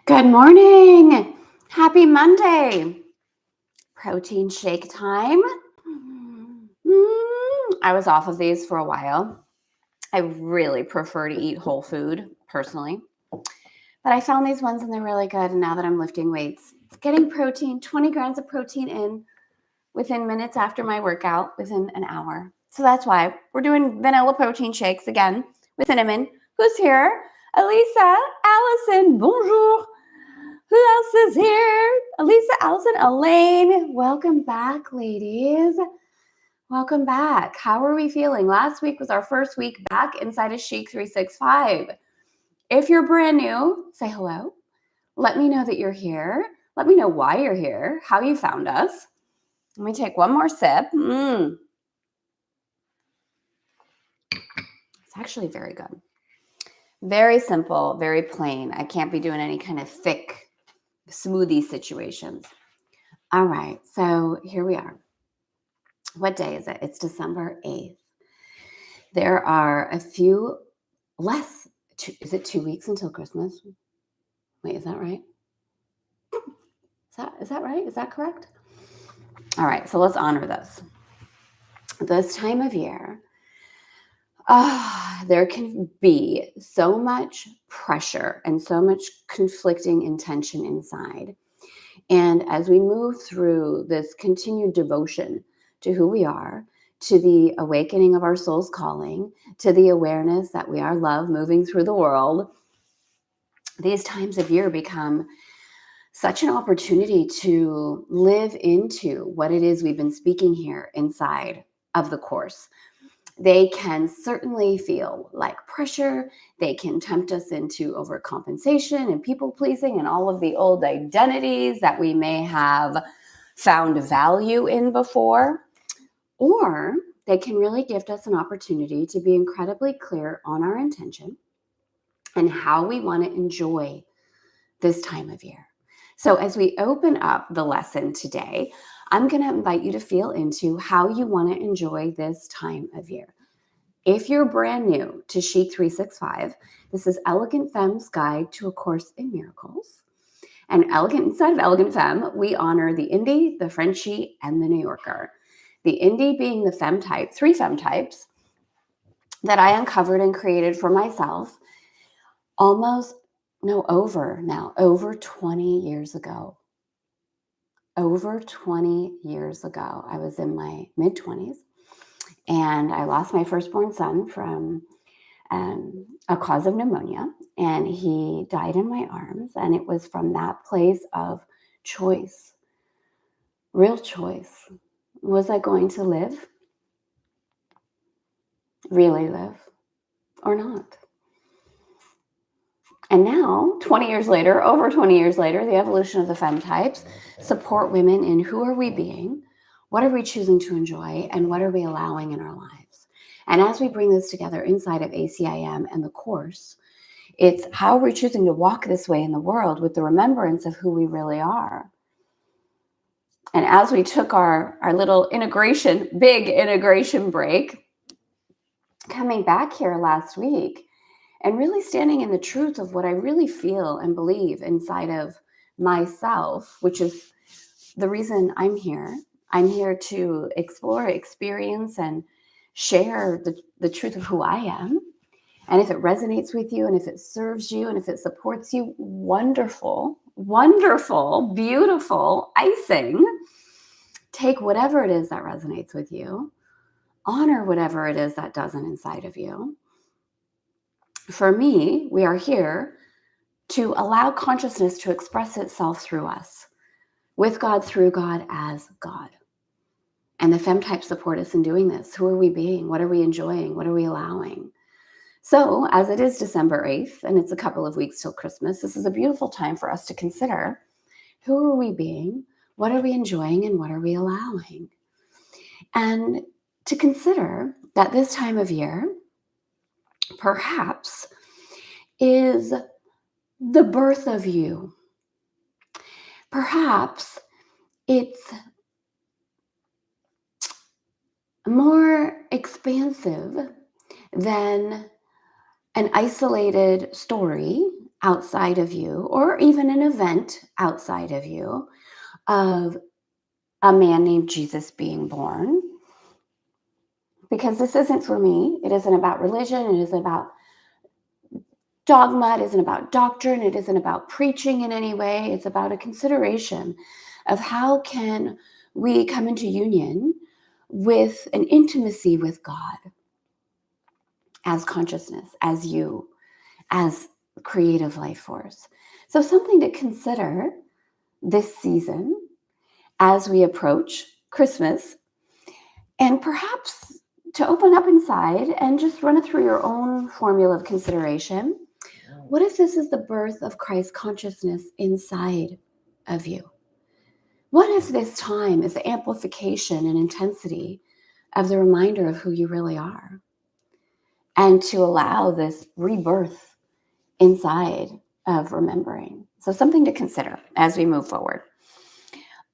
Good morning. Happy Monday. Protein shake time. I was off of these for a while. I really prefer to eat whole food personally, but I found these ones and they're really good. And now that I'm lifting weights, getting protein, 20 grams of protein in within minutes after my workout, within an hour. So that's why we're doing vanilla protein shakes again with cinnamon. Who's here? Elisa, Allison, bonjour. Who else is here? Elisa, Allison, Elaine. Welcome back, ladies. Welcome back. How are we feeling? Last week was our first week back inside of Chic 365. If you're brand new, say hello. Let me know that you're here. Let me know why you're here, how you found us. Let me take one more sip. It's actually very good. Very simple, very plain. I can't be doing any kind of thick smoothie situations. All right, so here we are. What day is it? It's December 8th. There are a few less. Is it 2 weeks until Christmas? Wait, is that right? Is that right? Is that correct? All right, so let's honor this. This time of year, there can be so much pressure and so much conflicting intention inside. And as we move through this continued devotion to who we are, to the awakening of our soul's calling, to the awareness that we are love moving through the world, these times of year become such an opportunity to live into what it is we've been speaking here inside of the course. They can certainly feel like pressure. They can tempt us into overcompensation and people pleasing and all of the old identities that we may have found value in before. Or they can really gift us an opportunity to be incredibly clear on our intention and how we want to enjoy this time of year. So as we open up the lesson today, I'm going to invite you to feel into how you want to enjoy this time of year. If you're brand new to Chic 365, this is Elegant Femme's Guide to A Course in Miracles. And inside of Elegant Femme, we honor the Indie, the Frenchie, and the New Yorker. The Indie being the Femme type, 3 Femme types that I uncovered and created for myself over 20 years ago. Over 20 years ago, I was in my mid-20s. And I lost my firstborn son from a cause of pneumonia, and he died in my arms. And it was from that place of choice, real choice. Was I going to live? Really live? Or not? And now, 20 years later, over 20 years later, the evolution of the Femme types support women in who are we being, what are we choosing to enjoy, and what are we allowing in our lives. And as we bring this together inside of ACIM and the course, it's how we're choosing to walk this way in the world with the remembrance of who we really are. And as we took our little big integration break, coming back here last week and really standing in the truth of what I really feel and believe inside of myself, which is the reason I'm here. I'm here to explore, experience, and share the truth of who I am. And if it resonates with you, and if it serves you, and if it supports you, wonderful, wonderful, beautiful icing. Take whatever it is that resonates with you. Honor whatever it is that doesn't inside of you. For me, we are here to allow consciousness to express itself through us, with God, through God, as God. And the Femme types support us in doing this. Who are we being? What are we enjoying? What are we allowing? So as it is December 8th, and it's a couple of weeks till Christmas, this is a beautiful time for us to consider, who are we being? What are we enjoying? And what are we allowing? And to consider that this time of year, perhaps, is the birth of you. Perhaps it's more expansive than an isolated story outside of you, or even an event outside of you, of a man named Jesus being born. Because this isn't for me. It isn't about religion. It isn't about dogma. It isn't about doctrine. It isn't about preaching in any way. It's about a consideration of how can we come into union with an intimacy with God as consciousness, as you, as creative life force. So something to consider this season as we approach Christmas, and perhaps to open up inside and just run it through your own formula of consideration. What if this is the birth of Christ consciousness inside of you? What if this time is the amplification and intensity of the reminder of who you really are? And to allow this rebirth inside of remembering. So something to consider as we move forward.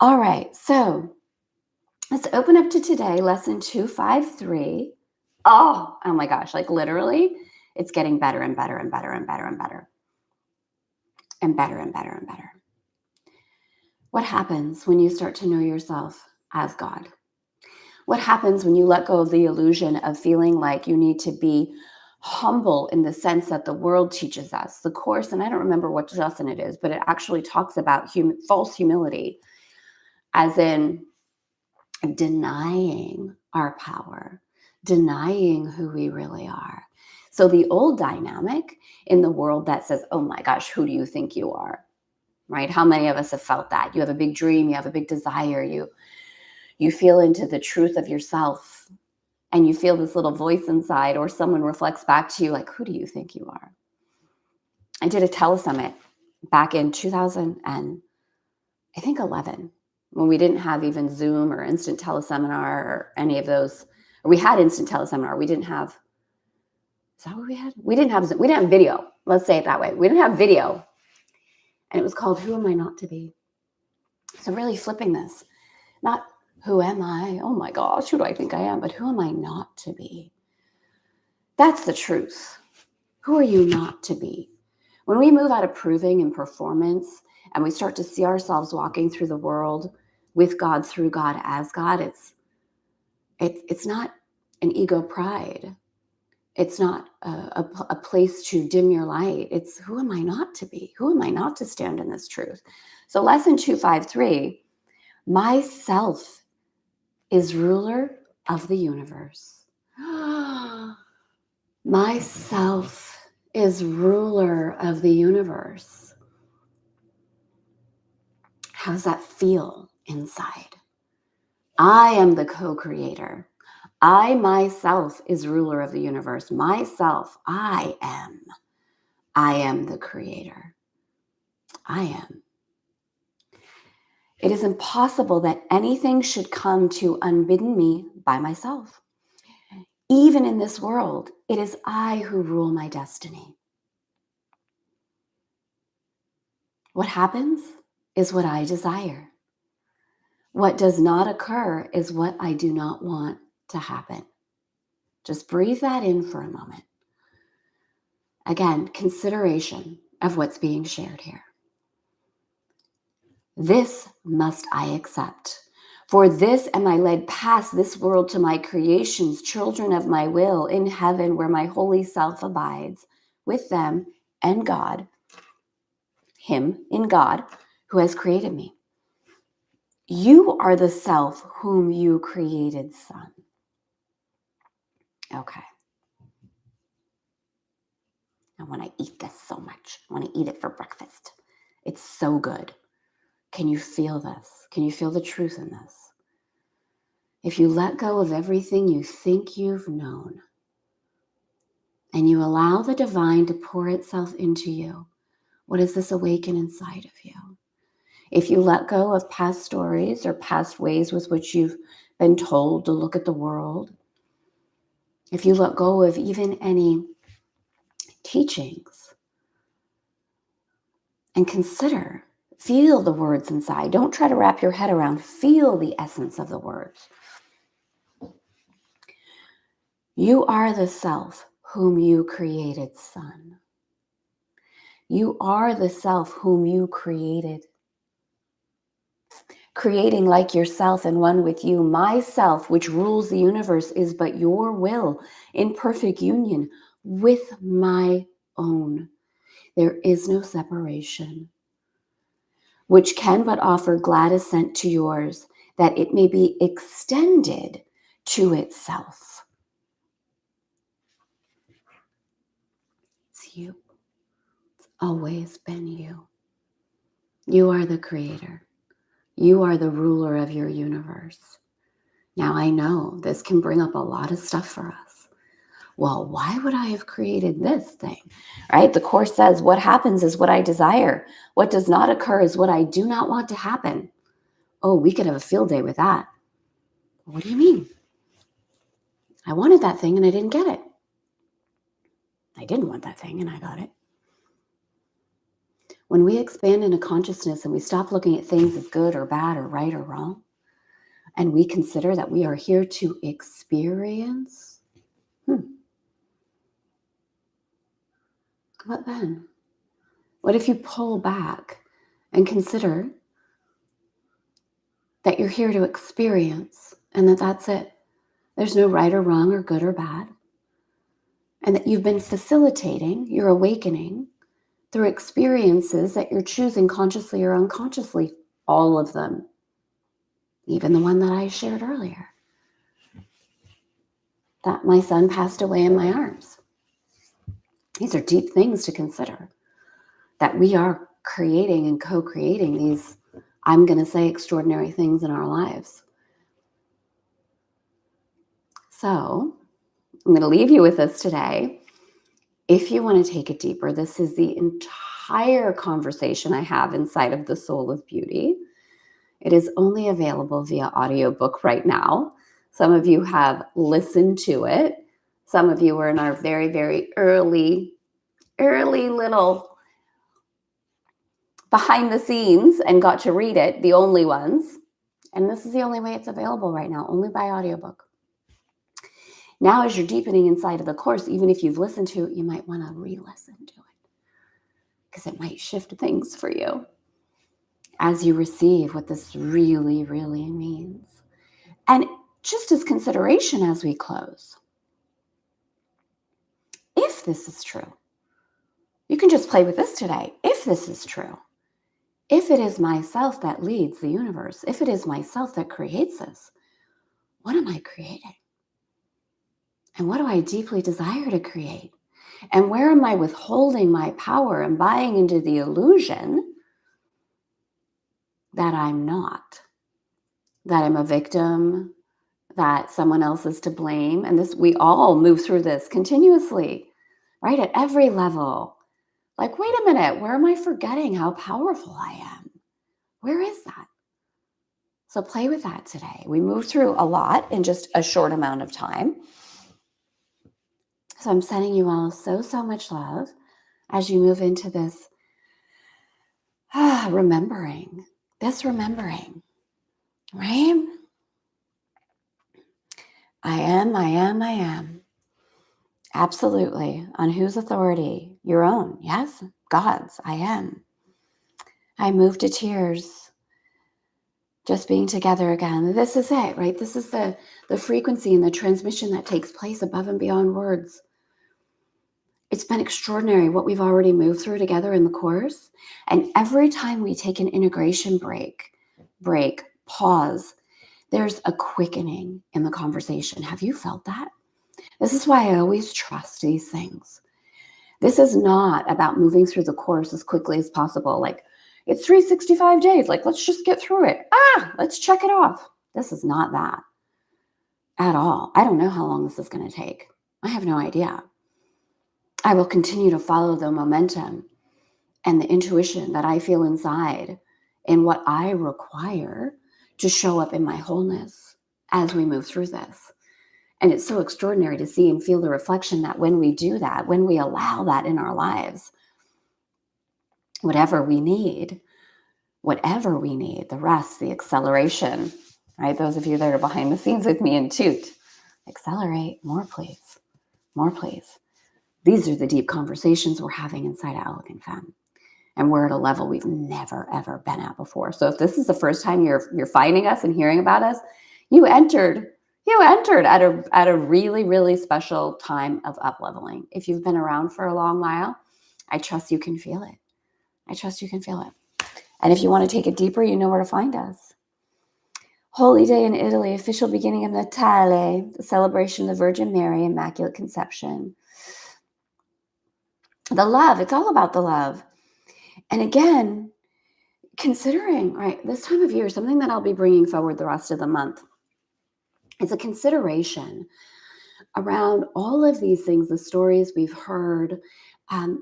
All right, so let's open up to today, lesson 253. Oh my gosh, like literally, it's getting better and better and better and better and better. And better and better and better. What happens when you start to know yourself as God? What happens when you let go of the illusion of feeling like you need to be humble in the sense that the world teaches us? The Course, and I don't remember what lesson it is, but it actually talks about false humility, as in denying our power, denying who we really are. So the old dynamic in the world that says, oh my gosh, who do you think you are? Right? How many of us have felt that? You have a big dream, you have a big desire, you feel into the truth of yourself, and you feel this little voice inside, or someone reflects back to you like, who do you think you are? I did a telesummit back in 2011, when we didn't have even Zoom or instant teleseminar or any of those. Or we had instant teleseminar. We didn't have, is that what we had? We didn't have Zoom. We didn't have video. Let's say it that way. We didn't have video. And it was called Who Am I Not to Be? So really flipping this, not who am I? Oh my gosh, who do I think I am? But who am I not to be? That's the truth. Who are you not to be? When we move out of proving and performance, and we start to see ourselves walking through the world with God, through God, as God, it's not an ego pride. It's not a place to dim your light. It's who am I not to be? Who am I not to stand in this truth? So lesson 253, myself is ruler of the universe. Myself is ruler of the universe. How does that feel inside? I am the co-creator. I myself is ruler of the universe. Myself, I am. I am the creator. I am. It is impossible that anything should come to unbidden me by myself. Even in this world, it is I who rule my destiny. What happens is what I desire. What does not occur is what I do not want to happen. Just breathe that in for a moment. Again, consideration of what's being shared here. This must I accept. For this am I led past this world to my creations, children of my will, in heaven where my holy self abides, with them and God, him in God, who has created me. You are the self whom you created, son. Okay. I want to eat this so much. I want to eat it for breakfast. It's so good. Can you feel this? Can you feel the truth in this? If you let go of everything you think you've known, and you allow the divine to pour itself into you, what does this awaken inside of you? If you let go of past stories or past ways with which you've been told to look at the world, if you let go of even any teachings, and consider, feel the words inside. Don't try to wrap your head around, feel the essence of the words. You are the self whom you created, son. You are the self whom you created. Creating like yourself and one with you. Myself, which rules the universe, is but your will in perfect union with my own. There is no separation, which can but offer glad assent to yours, that it may be extended to itself. It's you. It's always been you. You are the creator. You are the ruler of your universe. Now, I know this can bring up a lot of stuff for us. Well, why would I have created this thing? Right? The Course says, what happens is what I desire. What does not occur is what I do not want to happen. Oh, we could have a field day with that. What do you mean? I wanted that thing and I didn't get it. I didn't want that thing and I got it. When we expand into consciousness and we stop looking at things as good or bad or right or wrong, and we consider that we are here to experience, what then? What if you pull back and consider that you're here to experience and that that's it? There's no right or wrong or good or bad. And that you've been facilitating your awakening through experiences that you're choosing consciously or unconsciously, all of them, even the one that I shared earlier, that my son passed away in my arms. These are deep things to consider, that we are creating and co-creating these, I'm going to say, extraordinary things in our lives. So I'm going to leave you with this today. If you want to take it deeper, this is the entire conversation I have inside of The Soul of Beauty. It is only available via audiobook right now. Some of you have listened to it. Some of you were in our very, very early little behind the scenes and got to read it, the only ones. And this is the only way it's available right now, only by audiobook. Now, as you're deepening inside of the Course, even if you've listened to it, you might want to re-listen to it because it might shift things for you as you receive what this really, really means. And just as consideration as we close, if this is true, you can just play with this today. If this is true, if it is myself that leads the universe, if it is myself that creates this, what am I creating? And what do I deeply desire to create? And where am I withholding my power and buying into the illusion that I'm not, that I'm a victim, that someone else is to blame? And this, we all move through this continuously, right? At every level. Like, wait a minute, where am I forgetting how powerful I am? Where is that? So play with that today. We move through a lot in just a short amount of time. So I'm sending you all so, so much love as you move into this remembering, right? I am. Absolutely. On whose authority? Your own. Yes, God's. I am. I move to tears. Just being together again. This is it, right? This is the frequency and the transmission that takes place above and beyond words. It's been extraordinary what we've already moved through together in the Course. And every time we take an integration break, pause, there's a quickening in the conversation. Have you felt that? This is why I always trust these things. This is not about moving through the Course as quickly as possible. Like, it's 365 days. Like, let's just get through it. Let's check it off. This is not that at all. I don't know how long this is going to take. I have no idea. I will continue to follow the momentum and the intuition that I feel inside in what I require to show up in my wholeness as we move through this. And it's so extraordinary to see and feel the reflection that when we do that, when we allow that in our lives, whatever we need, the rest, the acceleration, right? Those of you that are behind the scenes with me in Toot, accelerate, more please, more please. These are the deep conversations we're having inside of Elegant Femme. And we're at a level we've never, ever been at before. So if this is the first time you're finding us and hearing about us, you entered at a really, really special time of up leveling. If you've been around for a long while, I trust you can feel it. I trust you can feel it. And if you want to take it deeper, you know where to find us. Holy Day in Italy, official beginning of Natale, the celebration of the Virgin Mary, Immaculate Conception. The love, it's all about the love. And again, considering, right, this time of year, something that I'll be bringing forward the rest of the month is a consideration around all of these things, the stories we've heard,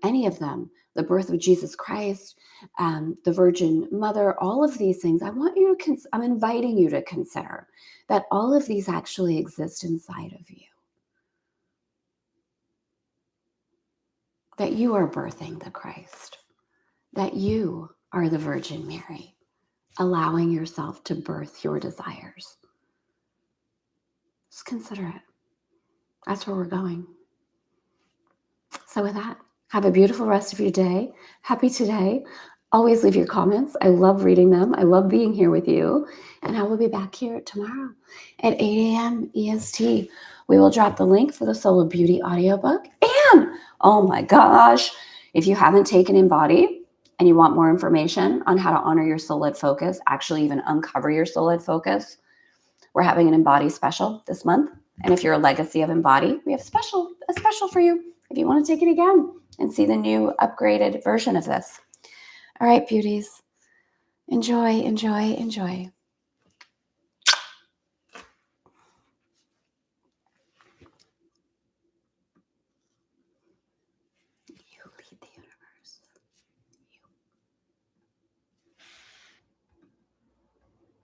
any of them, the birth of Jesus Christ, the Virgin Mother, all of these things. I'm inviting you to consider that all of these actually exist inside of you. That you are birthing the Christ, that you are the Virgin Mary, allowing yourself to birth your desires. Just consider it. That's where we're going. So with that, have a beautiful rest of your day. Happy today. Always leave your comments. I love reading them. I love being here with you. And I will be back here tomorrow at 8 a.m. EST. We will drop the link for the Soul of Beauty audiobook. And, oh my gosh, if you haven't taken Embody and you want more information on how to honor your soul-led focus, actually even uncover your soul-led focus, we're having an Embody special this month. And if you're a legacy of Embody, we have a special for you if you want to take it again and see the new upgraded version of this. All right, beauties. Enjoy, enjoy, enjoy.